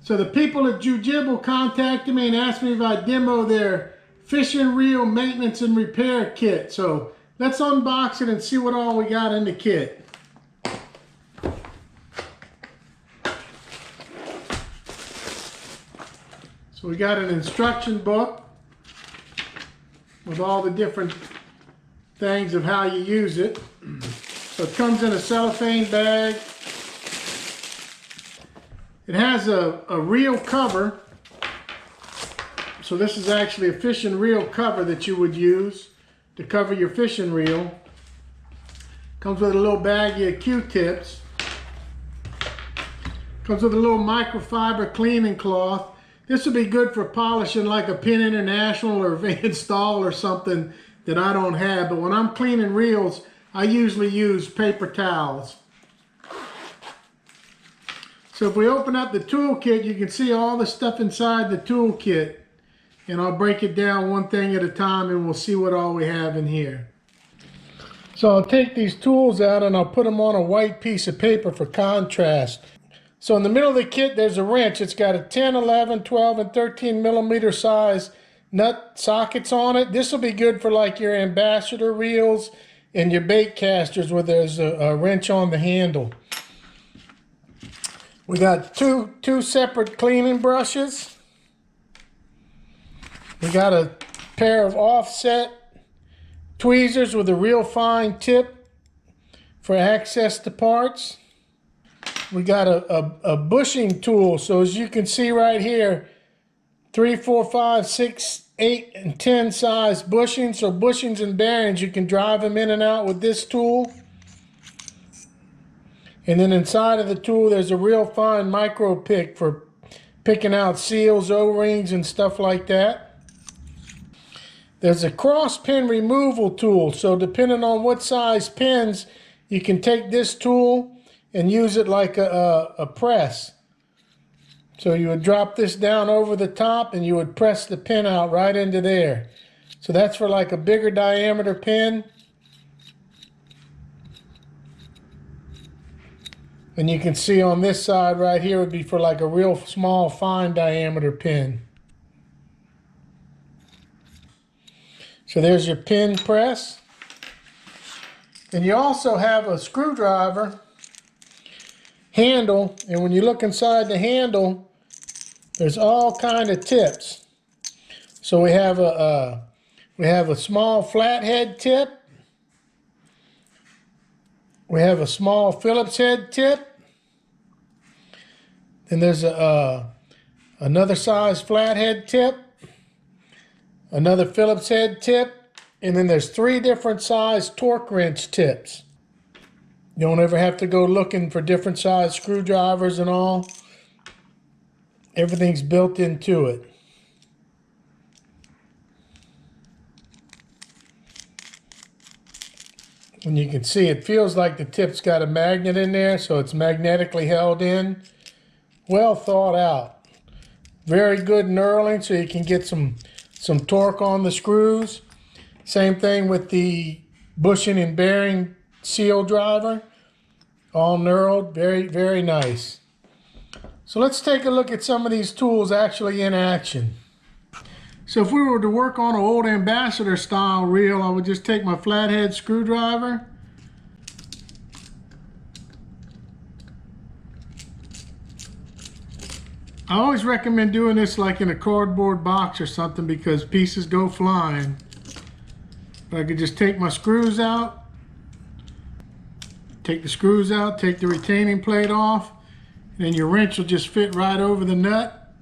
So the people at JUJIBL contacted me and asked me if I'd demo their fishing reel maintenance and repair kit. So let's unbox it and see what all we got in the kit. So we got an instruction book with all the different things of how you use it. So it comes in a cellophane bag. It has a reel cover. So this is actually a fishing reel cover that you would use to cover your fishing reel. Comes with a little baggie of Q-tips. Comes with a little microfiber cleaning cloth. This would be good for polishing like a Penn International or Van Stahl or something that I don't have. But when I'm cleaning reels, I usually use paper towels. So if we open up the toolkit, you can see all the stuff inside the toolkit. And I'll break it down one thing at a time and we'll see what all we have in here. So I'll take these tools out and I'll put them on a white piece of paper for contrast. So in the middle of the kit, there's a wrench. It's got a 10, 11, 12, and 13 millimeter size nut sockets on it. This will be good for like your ambassador reels and your bait casters where there's a wrench on the handle. We got two separate cleaning brushes. We got a pair of offset tweezers with a real fine tip for access to parts. We got a bushing tool. So as you can see right here, 3, 4, 5, 6, 8, and 10 size bushings. So bushings and bearings, you can drive them in and out with this tool. And then inside of the tool, there's a real fine micro pick for picking out seals, O-rings, and stuff like that. There's a cross pin removal tool. So depending on what size pins, you can take this tool and use it like a press. So you would drop this down over the top and you would press the pin out right into there. So that's for like a bigger diameter pin. And you can see on this side right here would be for like a real small fine diameter pin. So there's your pin press. And you also have a screwdriver handle, and when you look inside the handle, there's all kind of tips. So we have a small flathead tip. We have a small Phillips head tip. Then there's another size flathead tip, another Phillips head tip, and then there's 3 different size torque wrench tips. You don't ever have to go looking for different size screwdrivers and all. Everything's built into it. And you can see it feels like the tip's got a magnet in there, so it's magnetically held in. Well thought out. Very good knurling, so you can get some torque on the screws. Same thing with the bushing and bearing seal driver. All knurled, very, very nice. So let's take a look at some of these tools actually in action. So if we were to work on an old ambassador style reel, I would just take my flathead screwdriver. I always recommend doing this like in a cardboard box or something because pieces go flying. But I could just take my screws out. Take the screws out, take the retaining plate off, and then your wrench will just fit right over the nut.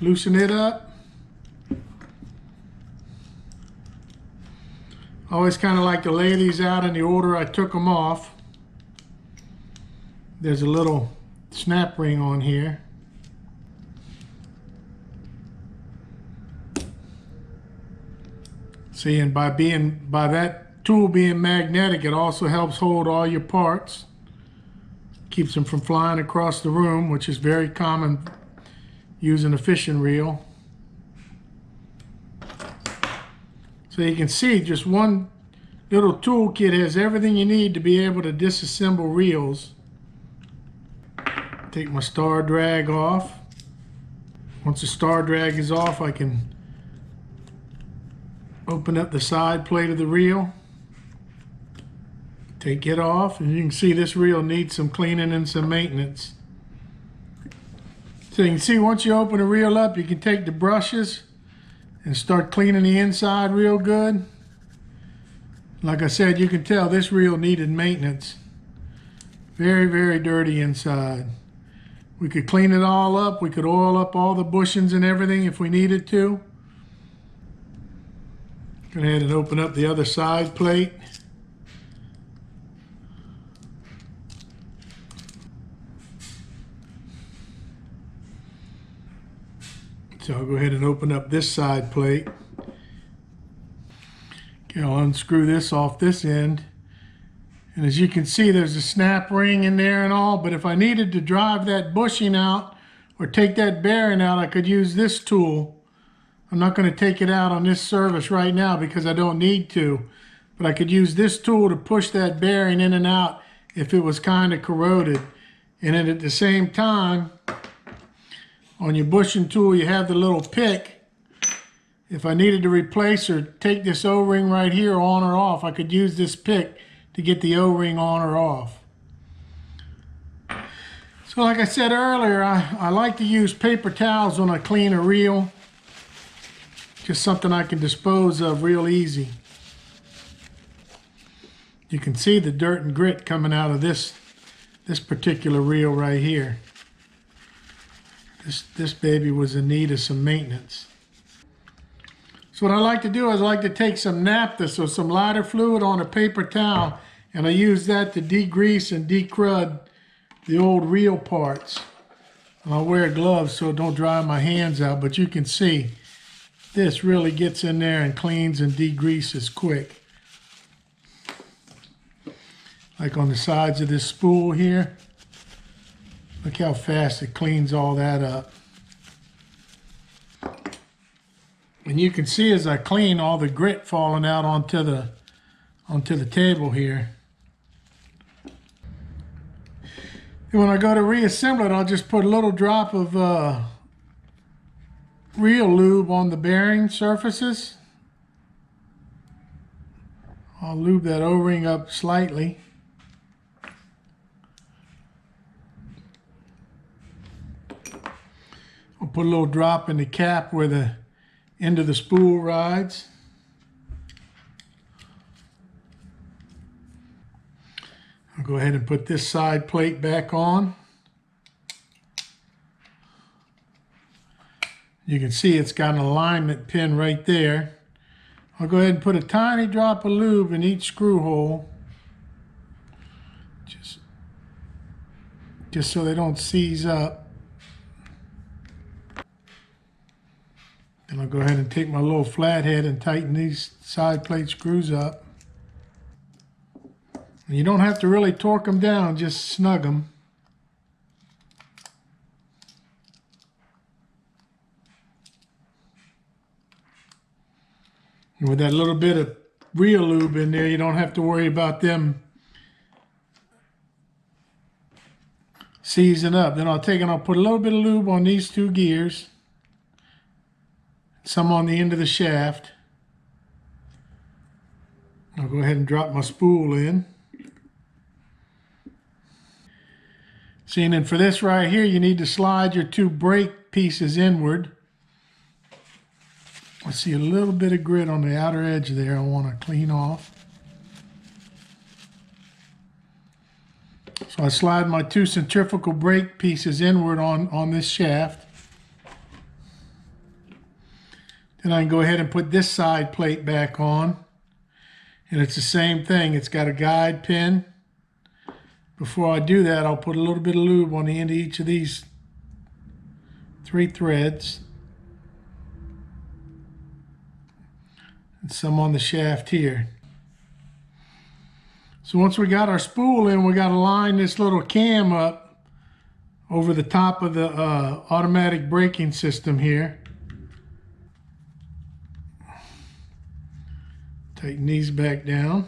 Loosen it up. I always kind of like to lay these out in the order I took them off. There's a little snap ring on here. See, and by that tool being magnetic, it also helps hold all your parts. Keeps them from flying across the room, which is very common using a fishing reel. So you can see just one little toolkit has everything you need to be able to disassemble reels. Take my star drag off. Once the star drag is off, I can open up the side plate of the reel, take it off, and you can see this reel needs some cleaning and some maintenance. So you can see once you open the reel up, you can take the brushes and start cleaning the inside real good. Like I said, you can tell this reel needed maintenance. Very, very dirty inside. We could clean it all up. We could oil up all the bushings and everything if we needed to. Go ahead and open up the other side plate. So I'll go ahead and open up this side plate. Okay, I'll unscrew this off this end. And as you can see, there's a snap ring in there and all, but if I needed to drive that bushing out or take that bearing out, I could use this tool. I'm not going to take it out on this service right now because I don't need to, but I could use this tool to push that bearing in and out if it was kind of corroded. And then at the same time, on your bushing tool, you have the little pick. If I needed to replace or take this O-ring right here on or off, I could use this pick to get the O-ring on or off. So like I said earlier, I like to use paper towels when I clean a reel. Just something I can dispose of real easy. You can see the dirt and grit coming out of this particular reel right here. This baby was in need of some maintenance. So what I like to do is I like to take some naphtha, so some lighter fluid on a paper towel, and I use that to degrease and decrud the old reel parts. And I'll wear gloves so it don't dry my hands out, but you can see this really gets in there and cleans and degreases quick. Like on the sides of this spool here. Look how fast it cleans all that up. And you can see as I clean all the grit falling out onto the table here. And when I go to reassemble it, I'll just put a little drop of reel lube on the bearing surfaces. I'll lube that O-ring up slightly. I'll put a little drop in the cap where the end of the spool rides. I'll go ahead and put this side plate back on. You can see it's got an alignment pin right there. I'll go ahead and put a tiny drop of lube in each screw hole. Just so they don't seize up. And I'll go ahead and take my little flathead and tighten these side plate screws up. And you don't have to really torque them down, just snug them. And with that little bit of reel lube in there, you don't have to worry about them seizing up. Then I'll take and I'll put a little bit of lube on these two gears. Some on the end of the shaft. I'll go ahead and drop my spool in. See, and then for this right here, you need to slide your two brake pieces inward. I see a little bit of grit on the outer edge there I want to clean off. So I slide my two centrifugal brake pieces inward on this shaft. Then I can go ahead and put this side plate back on. And it's the same thing. It's got a guide pin. Before I do that, I'll put a little bit of lube on the end of each of these 3 threads. And some on the shaft here. So once we got our spool in, we got to line this little cam up over the top of the automatic braking system here. Tighten these back down.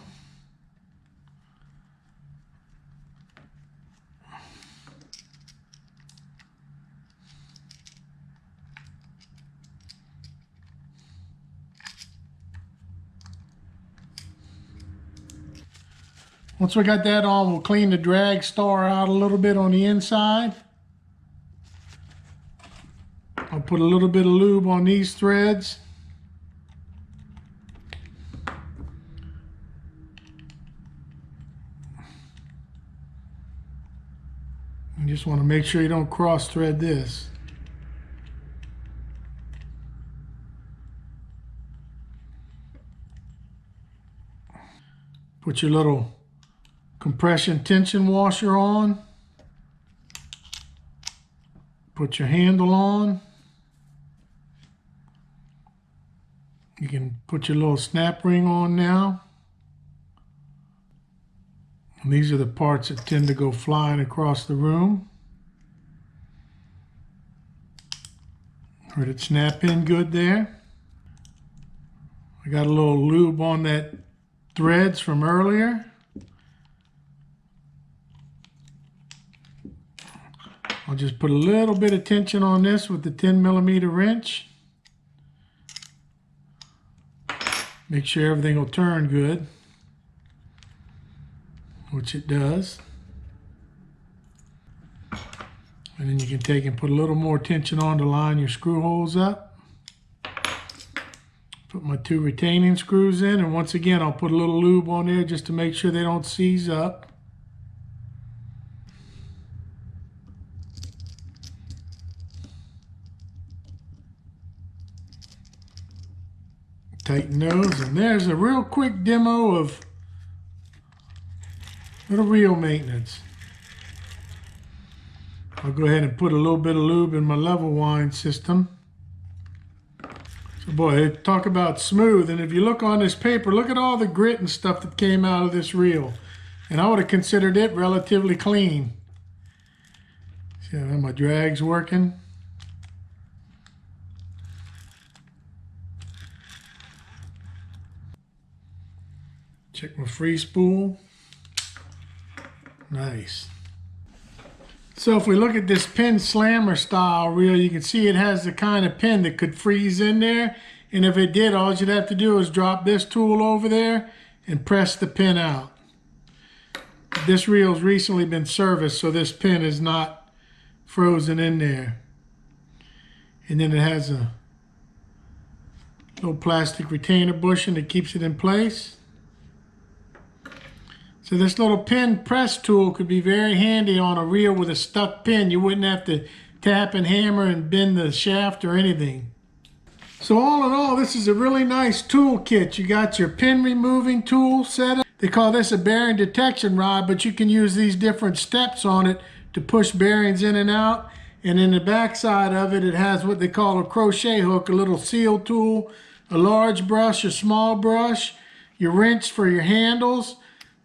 Once we got that on, we'll clean the drag star out a little bit on the inside. I'll put a little bit of lube on these threads. You just want to make sure you don't cross thread this. Put your little compression tension washer on. Put your handle on. You can put your little snap ring on now. And these are the parts that tend to go flying across the room. Heard it snap in good there. I got a little lube on that threads from earlier. I'll just put a little bit of tension on this with the 10mm wrench. Make sure everything will turn good, which it does. And then you can take and put a little more tension on to line your screw holes up. Put my 2 retaining screws in, and once again I'll put a little lube on there just to make sure they don't seize up. Tighten those, and there's a real quick demo of little reel maintenance. I'll go ahead and put a little bit of lube in my level wind system. So boy, talk about smooth, and if you look on this paper, look at all the grit and stuff that came out of this reel. And I would have considered it relatively clean. See how my drag's working? Check my free spool. Nice. So if we look at this pin slammer style reel, you can see it has the kind of pin that could freeze in there. And if it did, all you'd have to do is drop this tool over there and press the pin out. This reel's recently been serviced, so this pin is not frozen in there. And then it has a little plastic retainer bushing that keeps it in place. So this little pin press tool could be very handy on a reel with a stuck pin. You wouldn't have to tap and hammer and bend the shaft or anything. So all in all, this is a really nice tool kit. You got your pin removing tool set up. They call this a bearing detection rod, but you can use these different steps on it to push bearings in and out. And in the back side of it, it has what they call a crochet hook, a little seal tool, a large brush, a small brush, your wrench for your handles.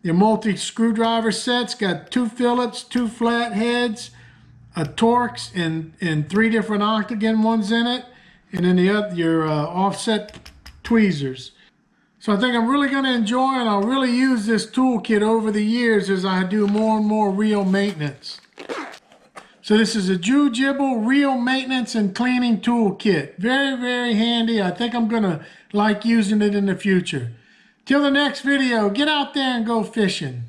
Your multi-screwdriver set's got 2 fillets, 2 flat heads, a Torx, and 3 different octagon ones in it, and then your offset tweezers. So I think I'm really going to enjoy, and I'll really use this toolkit over the years as I do more and more reel maintenance. So this is a JUJIBL reel maintenance and cleaning toolkit. Very, very handy. I think I'm going to like using it in the future. Till the next video, get out there and go fishing.